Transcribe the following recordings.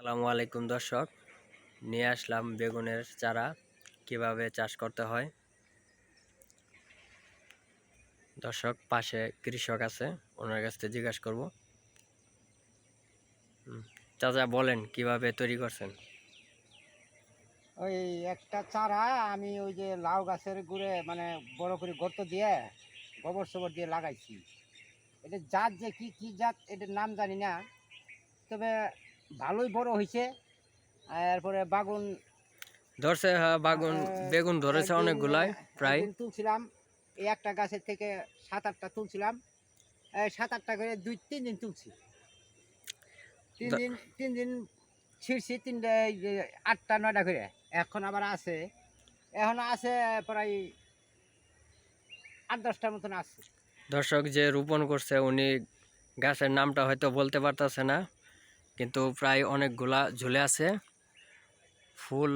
আসসালামু আলাইকুম দর্শক, নিয়ে আসলাম বেগুনের চারা কিভাবে চাষ করতে হয়। দর্শক, পাশে কৃষক আছে, ওনার কাছ থেকে জিজ্ঞাসা করব। চাচা, বলেন কিভাবে তৈরি করছেন? ওই একটা চারা আমি ওই যে লাউ গাছের গুড়ে মানে বড় করে গর্ত দিয়ে গোবর সবর দিয়ে লাগাইছি। এটা জাত যে কি কি জাত এটার নাম জানি না, তবে ভালোই বড় হয়েছে। এরপরে বাগুন ধরছে, হ্যাঁ, বাগুন বেগুন ধরেছে একদিন অনেকগুলাই প্রায়। একদিন তুলছিলাম, এই একটা গাছের থেকে 7-8টা তুলছিলাম। 7-8টা করে 2-3 দিন তুলছি। তিন দ- দিন 3 দিন ছিঁড়ছি, 8টা 9টা করে। এখন আবার আছে, এখন আছে প্রায় 8-10টার মতন আছে। দর্শক, যে রোপণ করছে উনি গাছের নামটা হয়তো বলতে পারতেছে না, কিন্তু প্রায় অনেকগুলা ঝুলে আছে, ফুল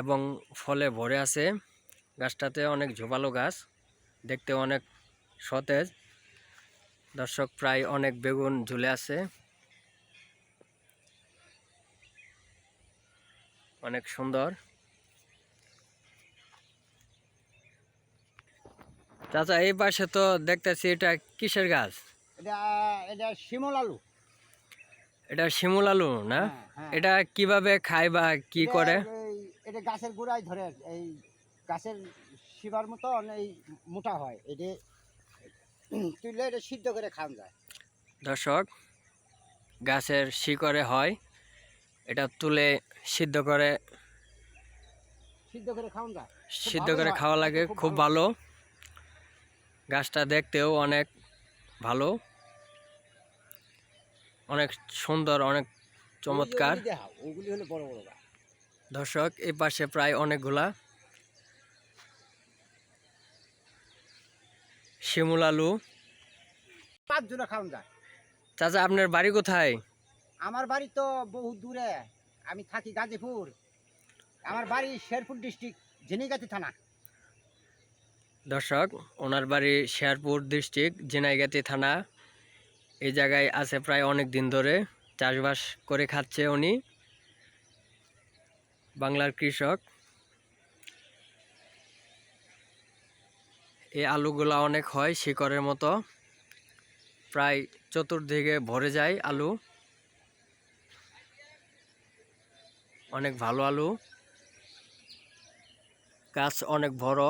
এবং ফলে ভরে আছে। গাছটাতে অনেক ঝোপালো গাছ, দেখতে অনেক সতেজ। দর্শক, প্রায় অনেক বেগুন ঝুলে আছে, অনেক সুন্দর। চাচা, এই পাশে তো দেখতেছি এটা কিসের গাছ? এটা এটা শিমল আলু। এটা শিমুল আলু না? হ্যাঁ, হ্যাঁ। এটা কিভাবে খায় বা কি এটা করে? এটা গাছের গোড়ায় ধরে, এই গাছের শিবার মতন এই মোটা হয়। এটা তুললে এটা সিদ্ধ করে খাওয়া যায়। দর্শক, গাছের শিকড়ে হয়, এটা তুলে সিদ্ধ করে সিদ্ধ করে খাওয়া যায়, খুব সিদ্ধ ভালোই করে হয়, খাওয়া খেতে লাগে, খুব খুব ভালো হয়। ভালো। গাছটা দেখতেও অনেক ভালো, অনেক সুন্দর, অনেক ওই যে চমৎকার। ওগুলি দেখা, ওগুলি হলো বড় বড় গাছ। দর্শক, এই পাশে প্রায় অনেকগুলা শিমুল আলু। 5 জোড়া খাওয়া যায়। চাচা, আপনার বাড়ি কোথায়? আমার বাড়ি তো বহু দূরে, আমি থাকি গাজীপুর। আমার বাড়ি শেরপুর ডিস্ট্রিক্ট, ঝিনাইগাতি থানা। দর্শক, ওনার বাড়ি শেরপুর ডিস্ট্রিক্ট, ঝিনাইগাতি থানা। এই জায়গায় আছে প্রায় অনেক দিন ধরে, চাষবাস করে খাচ্ছে উনি, বাংলার কৃষক। এই আলুগুলা অনেক হয় শিকড়ের মতো, প্রায় চতুর্দিকে ভরে যায় আলু, অনেক ভালো আলু, গাছ অনেক বড়।